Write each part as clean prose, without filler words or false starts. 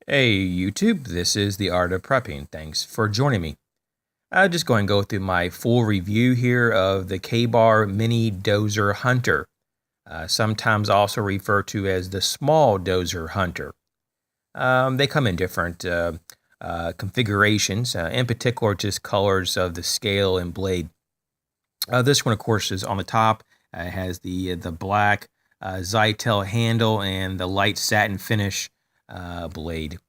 Hey YouTube, this is The Art of Prepping. Thanks for joining me. I'll just go and go through my full review here of the K-Bar Mini Dozier Hunter, sometimes also referred to as the Small Dozier Hunter. They come in different configurations, in particular just colors of the scale and blade. This one, of course, is on the top. It has the black Zytel handle and the light satin finish blade.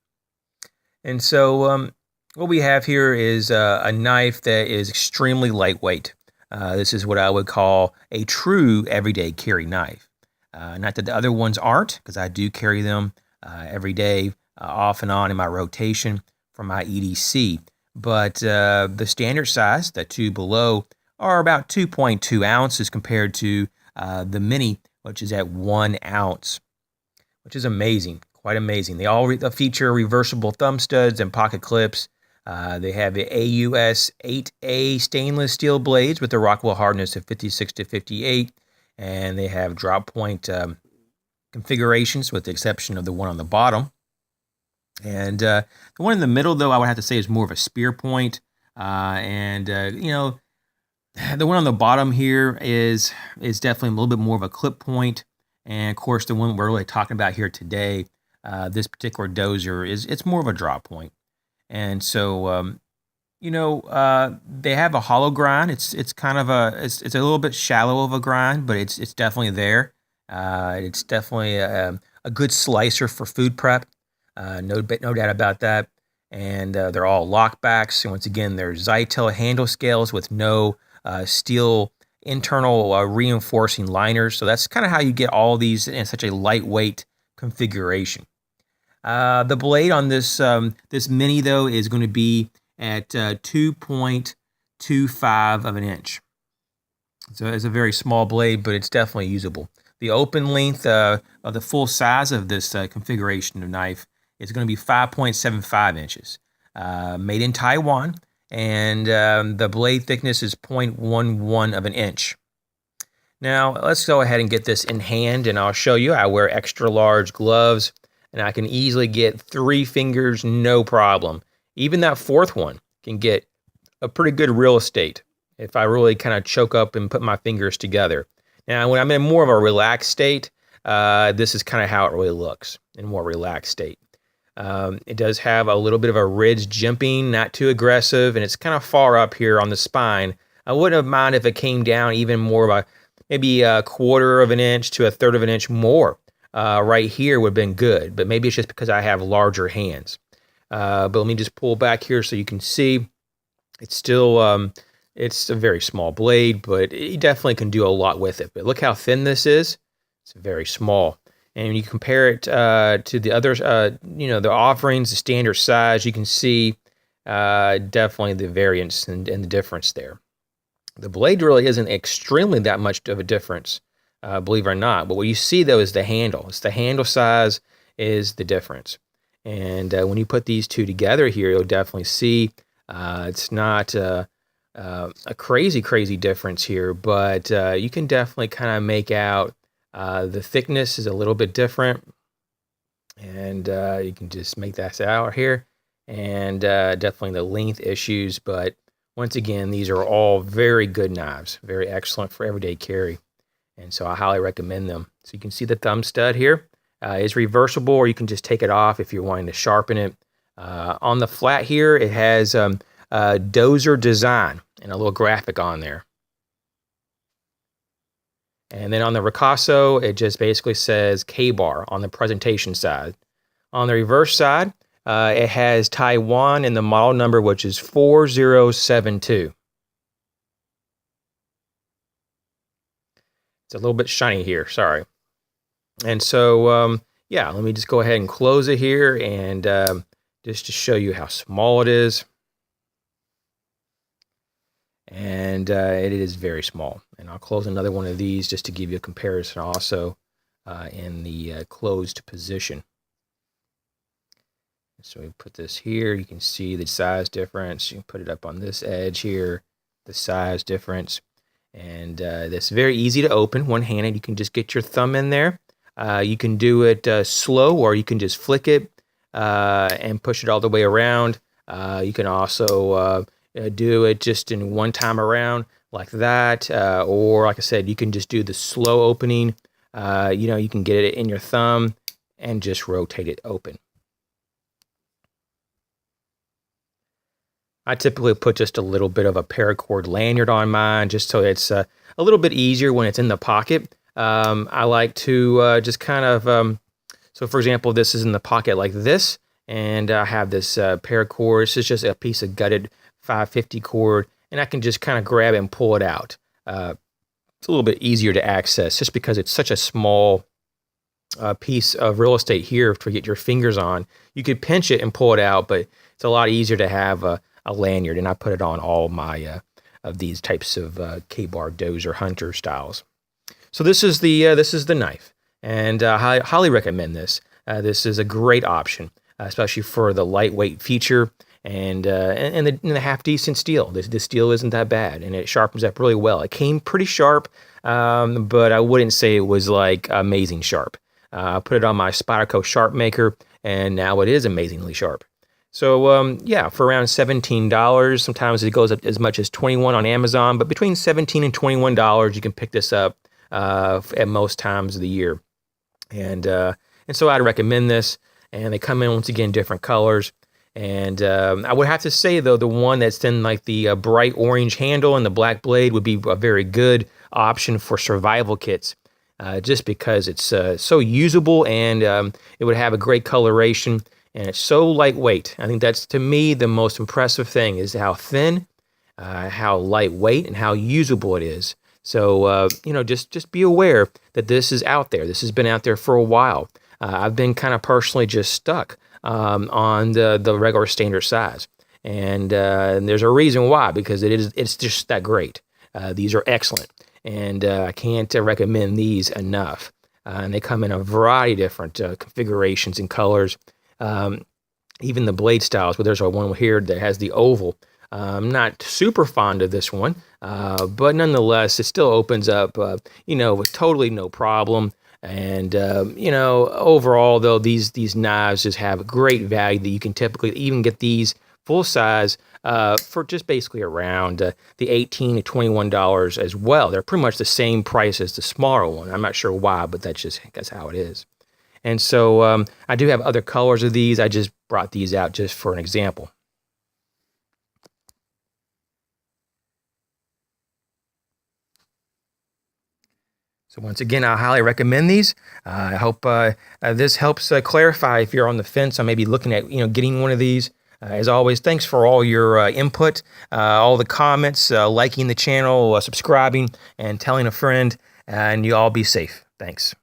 And so what we have here is a knife that is extremely lightweight. This is what I would call a true everyday carry knife. Not that the other ones aren't, because I do carry them every day, off and on in my rotation for my EDC. But the standard size, the two below, are about 2.2 ounces compared to the Mini, which is at 1 ounce, which is amazing. Quite amazing. They all feature reversible thumb studs and pocket clips. They have the AUS 8A stainless steel blades with a Rockwell hardness of 56 to 58, and they have drop point configurations with the exception of the one on the bottom. And the one in the middle, though, I would have to say is more of a spear point. The one on the bottom here is definitely a little bit more of a clip point. And of course, the one we're really talking about here today, this particular Dozier, it's more of a drop point. And so, they have a hollow grind. It's kind of it's a little bit shallow of a grind, but it's definitely there. It's definitely a good slicer for food prep. No doubt about that. And they're all lockbacks. And once again, they're Zytel handle scales with no steel internal reinforcing liners. So that's kind of how you get all these in such a lightweight configuration. The blade on this Mini, though, is going to be at 2.25 of an inch. So it's a very small blade, but it's definitely usable. The open length of the full size of this configuration of knife is going to be 5.75 inches. Made in Taiwan, and the blade thickness is 0.11 of an inch. Now, let's go ahead and get this in hand, and I'll show you. I wear extra large gloves, and I can easily get 3 fingers, no problem. Even that fourth one can get a pretty good real estate if I really kind of choke up and put my fingers together. Now, when I'm in more of a relaxed state, this is kind of how it really looks, in more relaxed state. It does have a little bit of a ridge jimping, not too aggressive, and it's kind of far up here on the spine. I wouldn't have minded if it came down even more of maybe a 1/4 of an inch to 1/3 of an inch more. Right here would have been good, but maybe it's just because I have larger hands. But let me just pull back here so you can see. It's still, it's a very small blade, but you definitely can do a lot with it. But look how thin this is. It's very small. And when you compare it to the others, the offerings, the standard size, you can see definitely the variance and the difference there. The blade really isn't extremely that much of a difference, believe it or not. But what you see, though, is the handle. It's the handle size is the difference. And when you put these two together here, you'll definitely see it's not a crazy difference here, but you can definitely kind of make out the thickness is a little bit different. And you can just make that out here. And definitely the length issues, but once again, these are all very good knives, very excellent for everyday carry. And so I highly recommend them. So you can see the thumb stud here is reversible, or you can just take it off if you're wanting to sharpen it. On the flat here, it has Dozier design and a little graphic on there. And then on the Ricasso, it just basically says K-Bar on the presentation side. On the reverse side, it has Taiwan and the model number, which is 4072. It's a little bit shiny here, sorry. And so, let me just go ahead and close it here, and just to show you how small it is. And it is very small. And I'll close another one of these just to give you a comparison also in the closed position. So we put this here, you can see the size difference. You can put it up on this edge here, the size difference. And that's very easy to open, one-handed. You can just get your thumb in there. You can do it slow, or you can just flick it. and push it all the way around. You can also do it just in one time around like that, or like I said, you can just do the slow opening. You can get it in your thumb and just rotate it open. I typically put just a little bit of a paracord lanyard on mine, just so it's a little bit easier when it's in the pocket. I like to just kind of, so for example, this is in the pocket like this, and I have this paracord. This is just a piece of gutted 550 cord, and I can just kind of grab it and pull it out. It's a little bit easier to access just because it's such a small piece of real estate here to get your fingers on. You could pinch it and pull it out, but it's a lot easier to have a lanyard, and I put it on all my of these types of K-bar Dozier hunter styles. So this is the knife, and I highly recommend this. This is a great option, especially for the lightweight feature and the half decent steel. The steel isn't that bad, and it sharpens up really well. It came pretty sharp, but I wouldn't say it was like amazing sharp. I put it on my Spyderco Sharp Maker, and now it is amazingly sharp. So yeah, for around $17. Sometimes it goes up as much as $21 on Amazon, but between $17 and $21, you can pick this up at most times of the year. And so I'd recommend this. And they come in, once again, different colors. And I would have to say, though, the one that's in like the bright orange handle and the black blade would be a very good option for survival kits, just because it's so usable, and it would have a great coloration, and it's so lightweight. I think that's, to me, the most impressive thing, is how thin, how lightweight, and how usable it is. So, just be aware that this is out there. This has been out there for a while. I've been kind of personally just stuck on the regular standard size. And there's a reason why, because it's just that great. These are excellent. And I can't recommend these enough. And they come in a variety of different configurations and colors. Even the blade styles, but there's one here that has the oval. I'm not super fond of this one, but nonetheless, it still opens up, with totally no problem. And, overall, though, these knives just have great value that you can typically even get these full size for just basically around the $18 to $21 as well. They're pretty much the same price as the smaller one. I'm not sure why, but that's how it is. And so I do have other colors of these. I just brought these out just for an example. So once again, I highly recommend these. I hope this helps clarify if you're on the fence on maybe looking at getting one of these. As always, thanks for all your input, all the comments, liking the channel, subscribing, and telling a friend. And you all be safe. Thanks.